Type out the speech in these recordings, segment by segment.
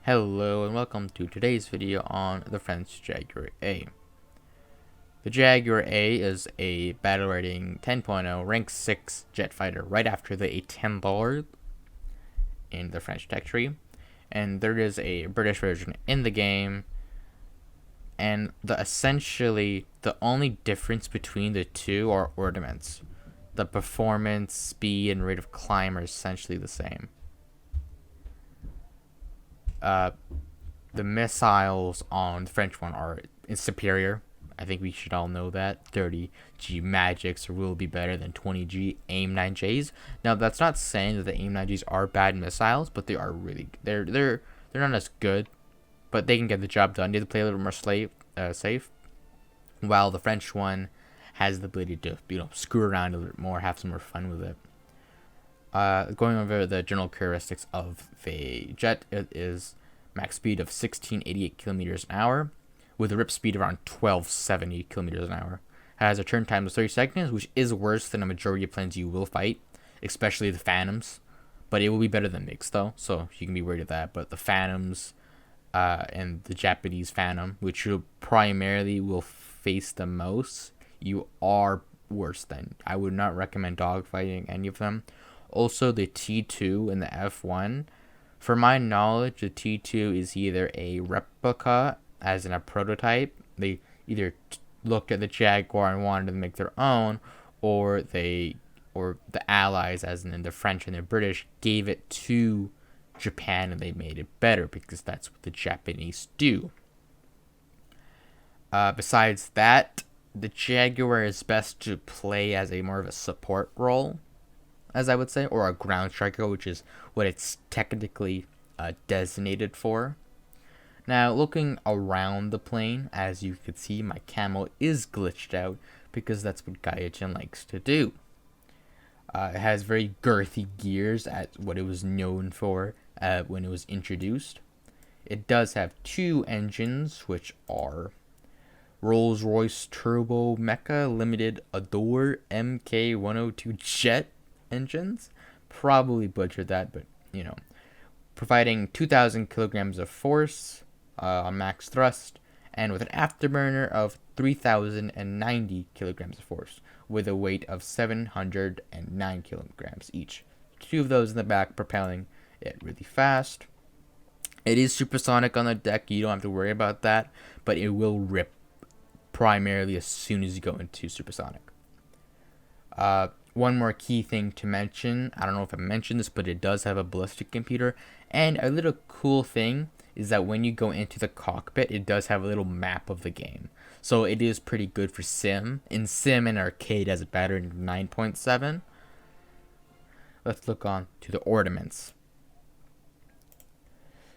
Hello and welcome to today's video on the French Jaguar A. The Jaguar A is a battle rating 10.0 rank 6 jet fighter right after the A-10 in the French tech tree. And there is a British version in the game, and essentially the only difference between the two are ornaments. The performance, speed, and rate of climb are essentially the same. The missiles on the French one are superior. I think we should all know that. 30G Magics will be better than 20G AIM-9Js. Now, that's not saying that the AIM-9Js are bad missiles, but they are really they're not as good, but they can get the job done. They have to play a little more safe, while the French one has the ability to screw around a little more, have some more fun with it. Going over the general characteristics of the jet, it is max speed of 1688 kilometers an hour, with a rip speed around 1270 kilometers an hour. It has a turn time of 30 seconds, which is worse than a majority of planes you will fight, especially the Phantoms. But it will be better than MiGs though, so you can be worried of that. But the Phantoms and the Japanese Phantom, which you primarily will face the most, you are worse than. I would not recommend dogfighting any of them. Also, the T2 and the F1. For my knowledge, the T2 is either a replica, as in a prototype. They either looked at the Jaguar and wanted to make their own, or the Allies, as in the French and the British, gave it to Japan and they made it better because that's what the Japanese do. Besides that, the Jaguar is best to play as more of a support role, as I would say, or a ground striker, which is what it's technically designated for. Now, looking around the plane, as you can see, my camo is glitched out because that's what Gaijin likes to do. It has very girthy gears at what it was known for when it was introduced. It does have two engines, which are Rolls-Royce Turbo Mecha Limited Adore MK102 jet engines. Probably butchered that, but providing 2,000 kilograms of force on max thrust, and with an afterburner of 3,090 kilograms of force, with a weight of 709 kilograms each. Two of those in the back propelling it really fast. It is supersonic on the deck, you don't have to worry about that, but it will rip primarily as soon as you go into supersonic. One more key thing to mention, I don't know if I mentioned this, but it does have a ballistic computer, and a little cool thing is that when you go into the cockpit, it does have a little map of the game. So it is pretty good for sim. In sim and arcade as a better than 9.7. Let's look on to the ornaments.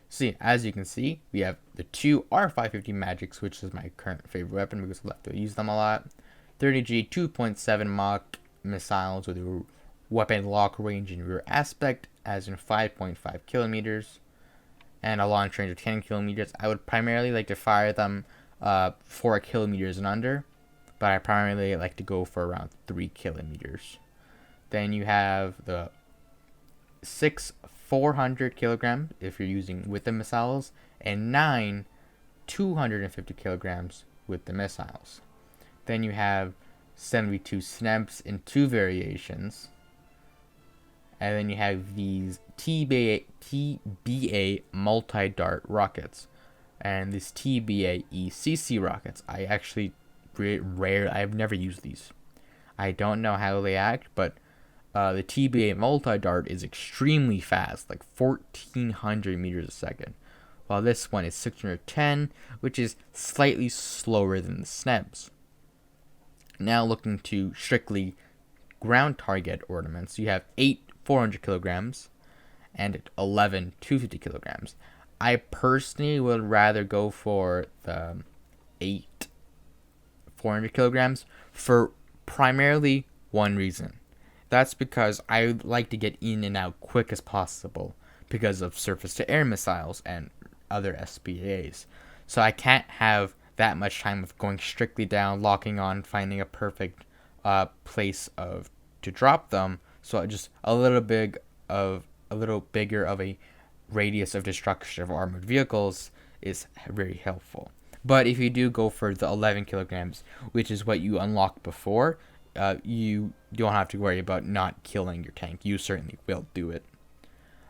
See, as you can see, we have the two R550 Magics, which is my current favorite weapon because I like to use them a lot. 30G 2.7 Mach missiles with a weapon lock range and rear aspect, as in 5.5 kilometers, and a launch range of 10 kilometers. I would primarily like to fire them 4 kilometers and under, but I primarily like to go for around 3 kilometers. Then you have the 6 400 kilograms if you're using with the missiles, and 9 250 kilograms with the missiles. Then you have 72 SNEPs in 2 variations. And then you have these TBA multi-dart rockets. And these TBA ECC rockets. I actually I've never used these. I don't know how they act, but the TBA multi-dart is extremely fast, like 1,400 meters a second. While this one is 610, which is slightly slower than the SNEPs. Now looking to strictly ground target ornaments, you have 8 400 kilograms and 11 250 kilograms. I personally would rather go for the 8 400 kilograms for primarily one reason. That's because I like to get in and out quick as possible because of surface-to-air missiles and other SPAs. So I can't have that much time of going strictly down, locking on, finding a perfect place to drop them. So just a little bigger of a radius of destruction of armored vehicles is very helpful. But if you do go for the 11 kilograms, which is what you unlocked before, you don't have to worry about not killing your tank. You certainly will do it.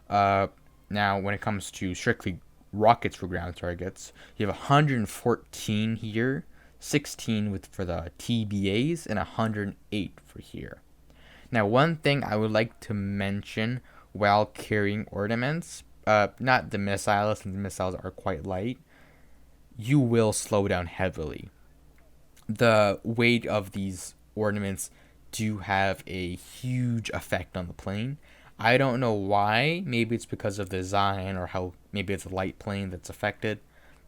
Now, when it comes to strictly rockets for ground targets, you have 114 here, 16 for the TBAs, and 108 for here. Now, one thing I would like to mention while carrying ornaments, not the missiles, since the missiles are quite light, you will slow down heavily. The weight of these ornaments do have a huge effect on the plane. I don't know why. Maybe it's because of the design, or how maybe it's a light plane that's affected,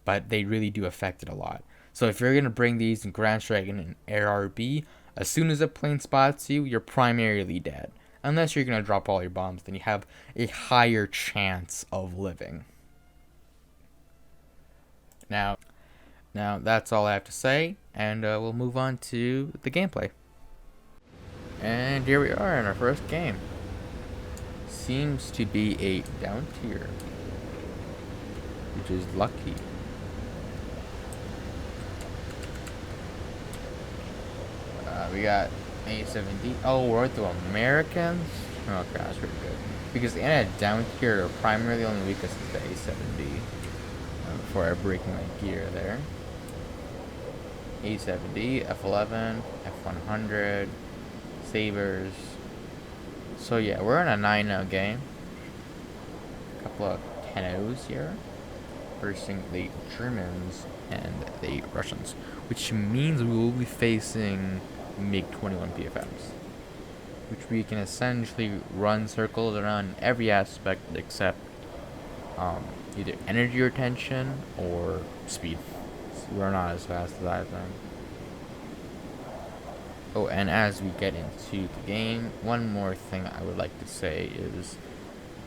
but they really do affect it a lot. So if you're going to bring these in Grand Strike and ARB, as soon as a plane spots you, you're primarily dead. Unless you're going to drop all your bombs, then you have a higher chance of living. Now that's all I have to say, and we'll move on to the gameplay. And here we are in our first game. Seems to be a down tier, which is lucky. We got A70. Oh, we're with the Americans? Oh, okay, that's pretty good. Because in a down tier, primarily only weakest is the A70. Before I break my gear there. A70, F11, F100, Sabers. So yeah, we're in a 9-0 game. A couple of 10-0s here. Versing the Germans and the Russians. Which means we will be facing MiG-21 PFMs. Which we can essentially run circles around every aspect except either energy retention or speed. So we're not as fast as I think. Oh, and as we get into the game, one more thing I would like to say is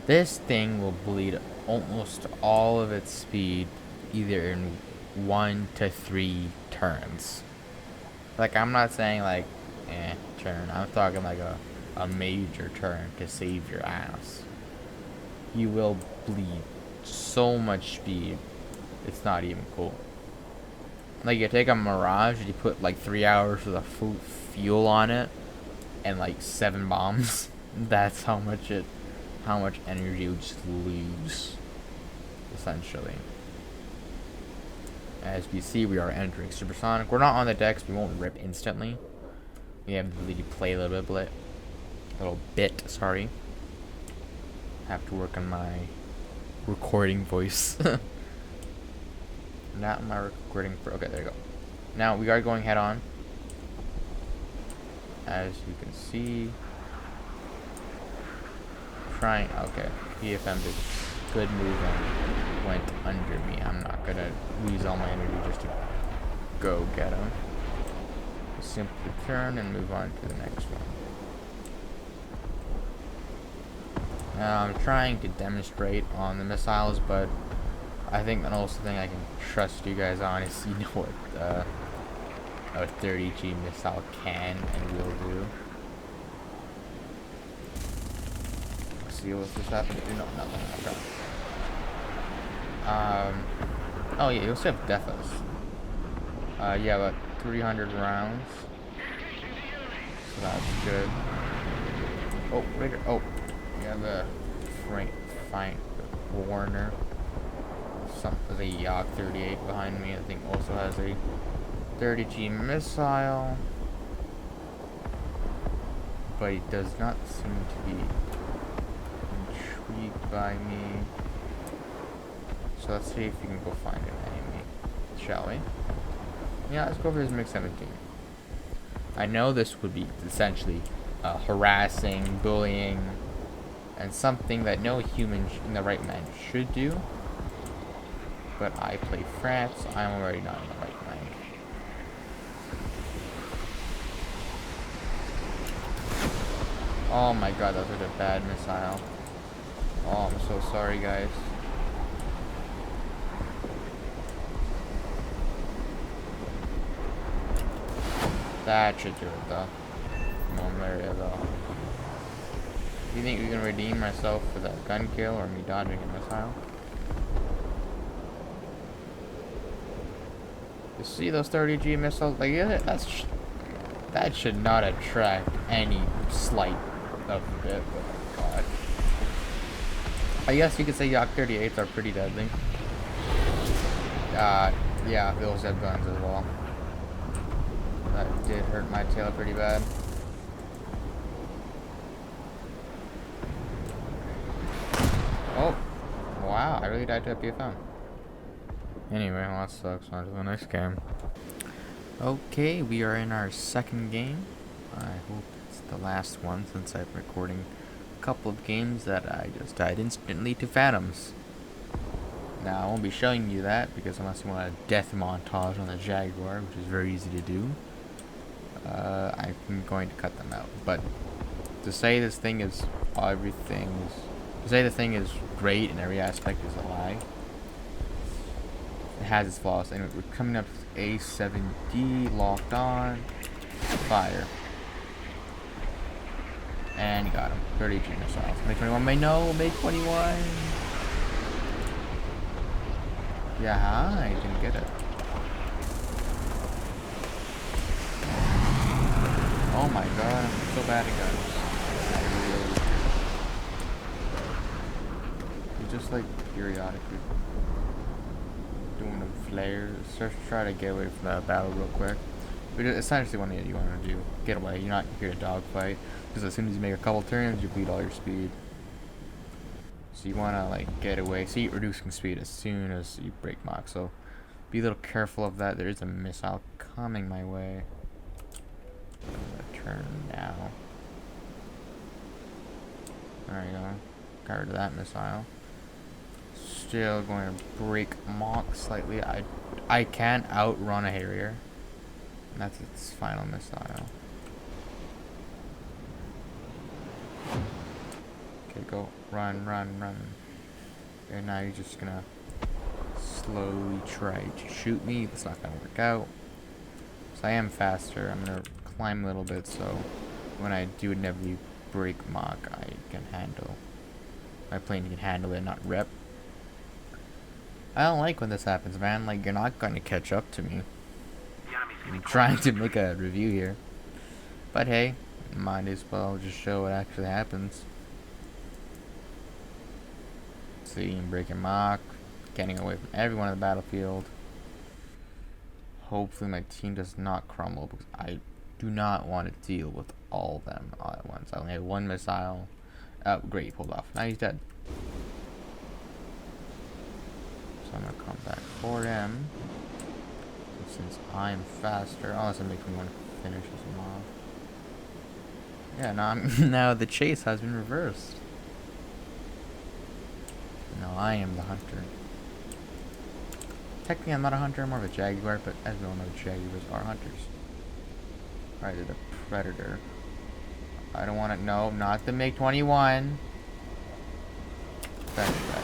this thing will bleed almost all of its speed either in 1 to 3 turns. Like, I'm not saying like turn. I'm talking like a major turn to save your ass. You will bleed so much speed, it's not even cool. Like, you take a Mirage, you put like 3 hours of fuel on it, and like 7 bombs. That's how much energy you just lose, essentially. As we see, we are entering supersonic. We're not on the decks. We won't rip instantly. We have the ability to play a little bit. Sorry. Have to work on my recording voice. Not my recording. Okay, there you go. Now we are going head on. As you can see. Trying. Okay. PFM did good move and went under me. I'm not gonna lose all my energy just to go get him. Simply turn and move on to the next one. Now I'm trying to demonstrate on the missiles, but I think the also thing I can trust you guys on is you know what a 30G missile can and will do. See what's this happening? No, nothing. Okay. Oh yeah, you also have deaths. Yeah, about 300 rounds. So that's good. Oh, right here. Oh, you have a fine Warner. The Yak 38 behind me, I think, also has a 30G missile, but he does not seem to be intrigued by me. So let's see if we can go find an enemy, shall we? Yeah, let's go for his MiG-17. I know this would be essentially harassing, bullying, and something that no human in the right mind should do. But I play France, I'm already not in the right mind. Oh my god, that was a bad missile. Oh, I'm so sorry, guys. That should do it, though. No, there you go. Do you think we can redeem ourselves for that gun kill or me dodging a missile? You see those 30G missiles? Like, yeah, that should not attract any slight of it, but oh god. I guess you could say Yak 38s are pretty deadly. Yeah, those have guns as well. That did hurt my tail pretty bad. Oh, wow, I really died to a PFM. Anyway, well, that sucks. On to the next game. Okay, we are in our second game. I hope it's the last one since I'm recording a couple of games that I just died instantly to Phantoms. Now, I won't be showing you that because unless you want a death montage on the Jaguar, which is very easy to do, I'm going to cut them out. But to say this thing is to say the thing is great in every aspect is a lie. It has its flaws. Anyway, we're coming up to A7D, locked on, fire. And you got him. 30 G missiles. Make 21, may no, make 21. Yeah, I didn't get it. Oh my god, I'm so bad at guns. You just like periodically doing the flares. Just try to get away from that battle real quick. But it's essentially what you want to do. Get away. You're not here to dogfight. Because as soon as you make a couple turns, you bleed all your speed. So you want to like get away. See, reducing speed as soon as you break Mach. So be a little careful of that. There is a missile coming my way. I'm gonna turn now. There you go. Got rid of that missile. Still going to break Mach slightly. I can outrun a Harrier. And that's its final missile. Okay, go. Run, run, run. And now you're just gonna slowly try to shoot me. It's not gonna work out. So I am faster. I'm gonna climb a little bit so when I do inevitably break Mach, I can handle. My plane can handle it, not rep. I don't like when this happens, man. Like, you're not gonna catch up to me. I'm trying to make a review here. But hey, might as well just show what actually happens. See, I'm breaking Mach, getting away from everyone on the battlefield. Hopefully my team does not crumble because I do not want to deal with all of them all at once. I only have one missile. Oh, great, he pulled off. Now he's dead. So I'm gonna come back for him. And since I'm faster, unless it makes me want to finish him off. Yeah, now the chase has been reversed. No, I am the hunter. Technically, I'm not a hunter, I'm more of a Jaguar, but as we all know, Jaguars are hunters. Alright, they're the Predator. I don't want to, no, not the MiG-21. That's better.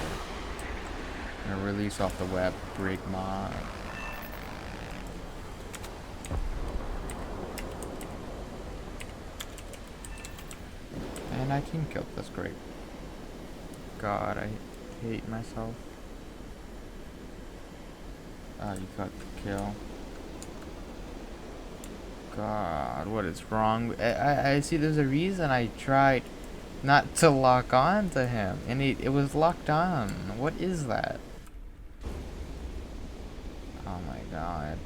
I'm gonna release off the web, break Mach. And I team killed, that's great. God, I hate myself. You got the kill. God, what is wrong? I see there's a reason I tried not to lock on to him. And it was locked on. What is that? Oh my god.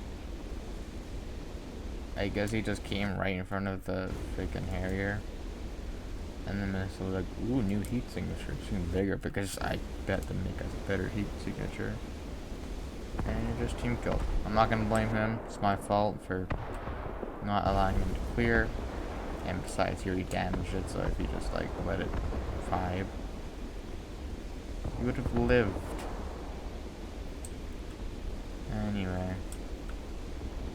I guess he just came right in front of the freaking Harrier. And then this was like, ooh, new heat signature. It's even bigger because I bet the MiG has a better heat signature. And just team killed. I'm not gonna blame him. It's my fault for not allowing him to clear. And besides, he already damaged it, so if he just like let it vibe, he would have lived. Anyway,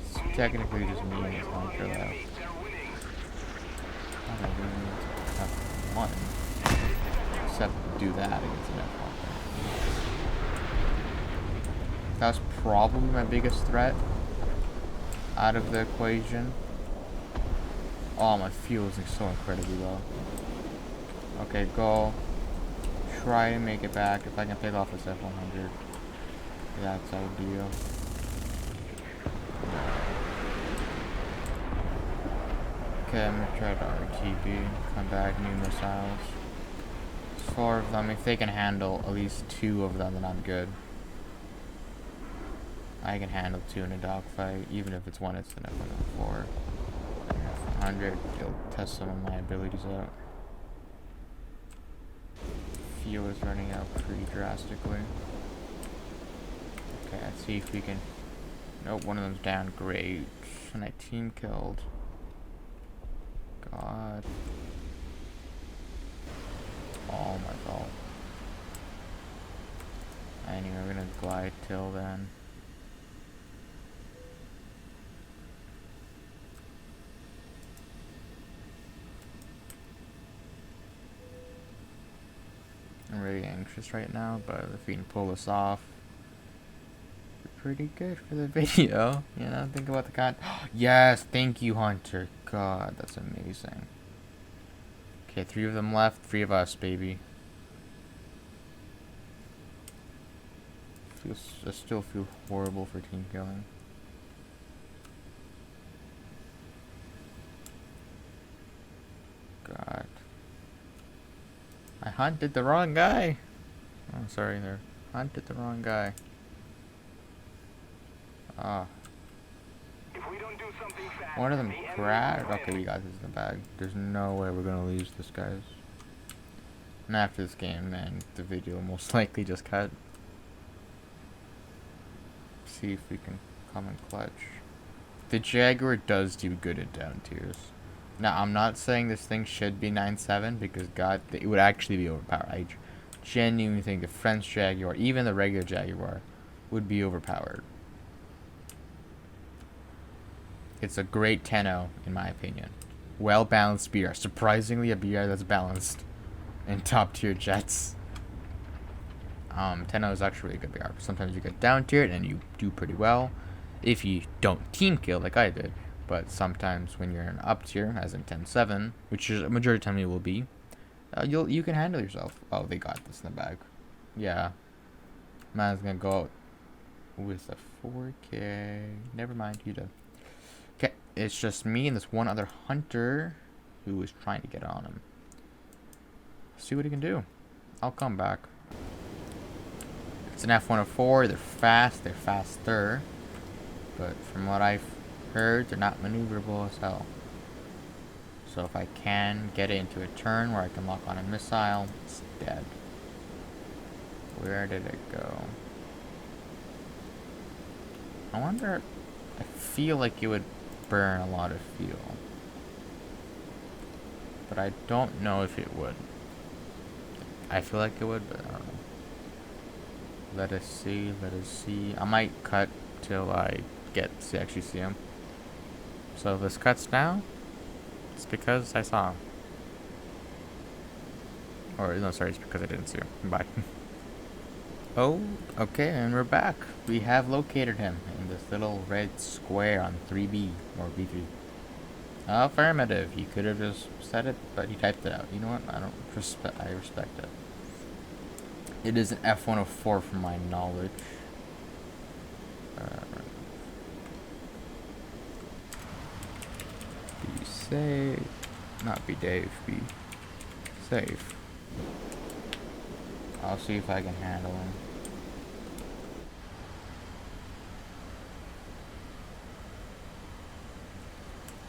it's technically just me and his hunter left. I don't really need to have one, except do that against an F1. That's probably my biggest threat out of the equation. Oh, my fuel is so incredibly low. Okay, go. Try to make it back. If I can pick off this F-100, that's ideal. Okay, I'm gonna try to RTB. Come back, new missiles. 4 of them. If they can handle at least 2 of them, then I'm good. I can handle 2 in a dogfight, even if it's 1, it's an F-104. F-100, it'll test some of my abilities out. Fuel is running out pretty drastically. Okay, let's see if we can... Nope, one of them's down. Great. And I team killed. God. All my fault. Anyway, we're gonna glide till then. I'm really anxious right now, but if we can pull this off, we're pretty good for the video. You know, think about the con. Yes, thank you, Hunter. God, that's amazing. Okay, 3 of them left, 3 of us, baby. I still feel horrible for team killing. God. I hunted the wrong guy. Oh, sorry there. Hunted the wrong guy. Ah. One of them crashed. Okay, we got this in the bag. There's no way we're gonna lose this, guys. And after this game, man, the video will most likely just cut. See if we can come in clutch. The Jaguar does do good at down tiers. Now, I'm not saying this thing should be 9.7 because, God, it would actually be overpowered. I genuinely think the French Jaguar, even the regular Jaguar, would be overpowered. It's a great 10-0, in my opinion. Well-balanced BR. Surprisingly, a BR that's balanced in top-tier jets. 10-0 is actually a really good BR. Sometimes you get down-tiered and you do pretty well if you don't team kill like I did. But sometimes when you're in up tier, as in 10-7, which is a majority of the time you will be, you can handle yourself. Oh, they got this in the bag. Yeah. Man's gonna go out with a 4K. Never mind, you did. Okay, it's just me and this one other hunter who is trying to get on him. See what he can do. I'll come back. It's an F-104. They're fast. They're faster. But from what I've heard, they're not maneuverable as hell. So if I can get it into a turn where I can lock on a missile, it's dead. Where did it go? I wonder... I feel like it would burn a lot of fuel. But I don't know if it would. I feel like it would, but I don't know. Let us see, let us see. I might cut till I get to actually see him. So if this cuts now, it's because I saw him. Or, no, sorry, it's because I didn't see him. Bye. Oh, okay, and we're back. We have located him in this little red square on 3B, or B3. Affirmative. He could have just said it, but he typed it out. You know what? I respect it. It is an F-104 from my knowledge. Be safe. Not be Dave, be safe. I'll see if I can handle him.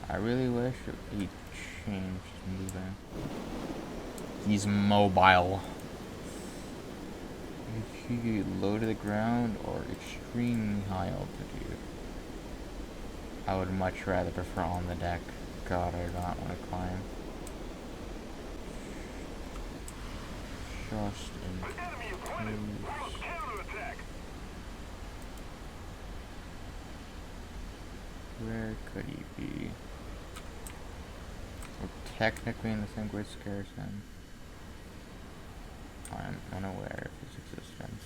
I really wish he changed moving. He's mobile. If you get low to the ground or extremely high altitude, I would much rather prefer on the deck. God, I do not want to climb. Just in case. Where could he be? We're technically in the same Great Scarcity. I'm unaware of his existence.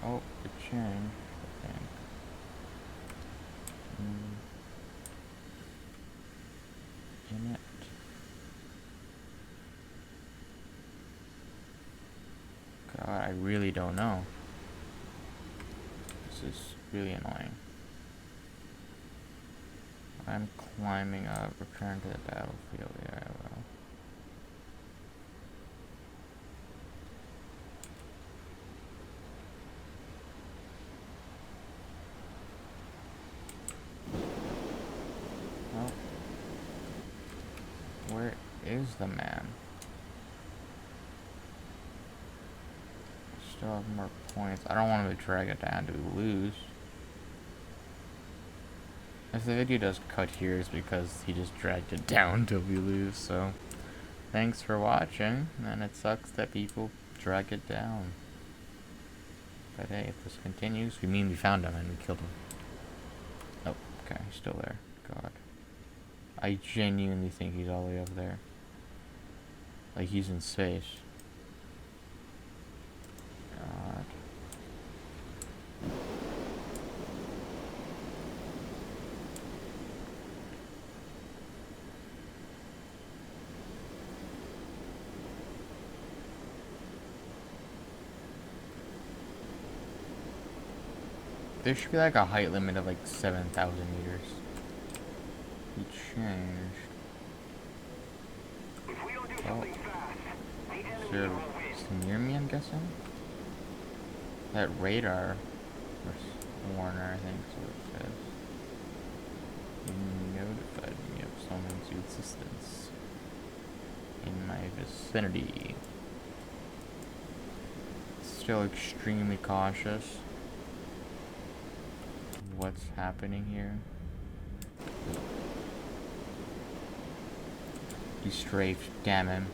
Oh, it changed, I think. explain it. God, I really don't know. This is really annoying. I'm climbing up, return to the battlefield. Yeah, I will. Oh. Where is the man? Still have more points. I don't want to drag it down to lose. If the video does cut here, it's because he just dragged it down till we lose, so thanks for watching, and it sucks that people drag it down. But hey, if this continues, we mean we found him and we killed him. Oh, okay, he's still there. God. I genuinely think he's all the way up there. Like he's in space. God. There should be like a height limit of like 7,000 meters. He changed. Oh. Is there near me, I'm guessing? That radar. Or Warner, I think is what it says. He notified me of someone's existence in my vicinity. Still extremely cautious. What's happening here? He strafed, damn him.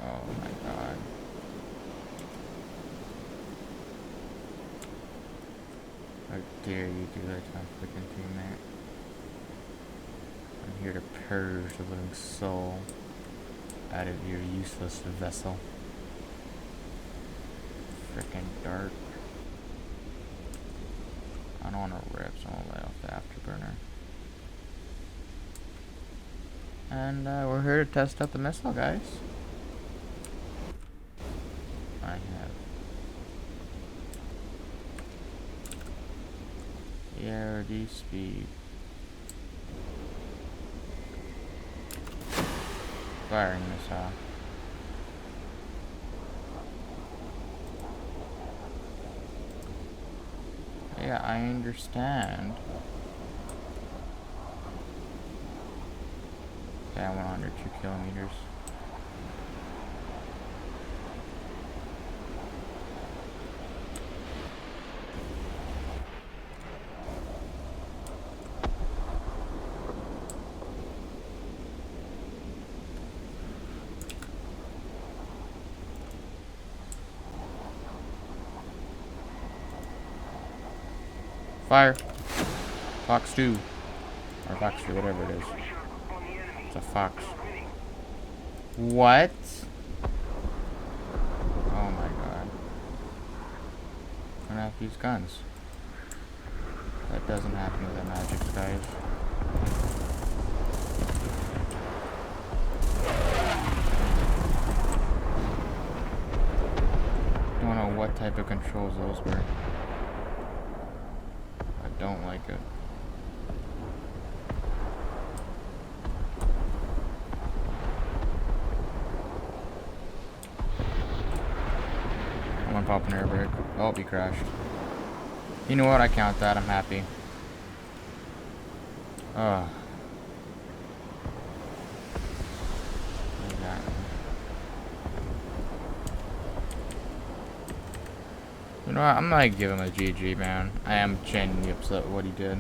Oh my god. How dare you do that to my freaking teammate? I'm here to purge the living soul out of your useless vessel. Freaking dark. I don't want to rip, so I'm gonna let off the afterburner. And we're here to test out the missile, guys. I have ARD speed. Firing missile. Yeah, I understand. Okay, I went under 2 kilometers. Fire! Fox 2. Or Fox 2, whatever it is. It's a fox. What? Oh my god. I'm gonna have to use guns. That doesn't happen with the magic, guys. Don't know what type of controls those were. I don't like it. I'm gonna pop an air brake. Oh, he crashed. You know what? I count that. I'm happy. Ugh. You know what? I'm gonna give him a GG, man. I am genuinely upset with what he did.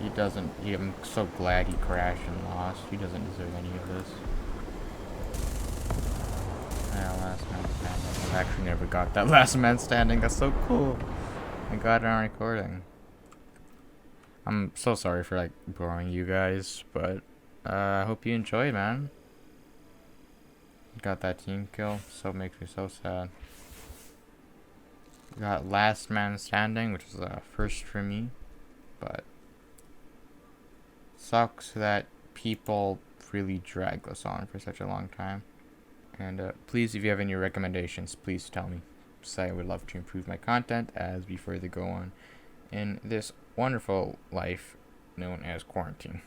He doesn't. I'm so glad he crashed and lost. He doesn't deserve any of this. Yeah, last man standing. I've actually never got that last man standing. That's so cool. I got it on recording. I'm so sorry for like boring you guys, but I hope you enjoy, man. Got that team kill, so it makes me so sad. We got Last Man Standing, which is a first for me, but sucks that people really drag this on for such a long time. And please, if you have any recommendations, please tell me. So I would love to improve my content as we further go on in this wonderful life known as quarantine.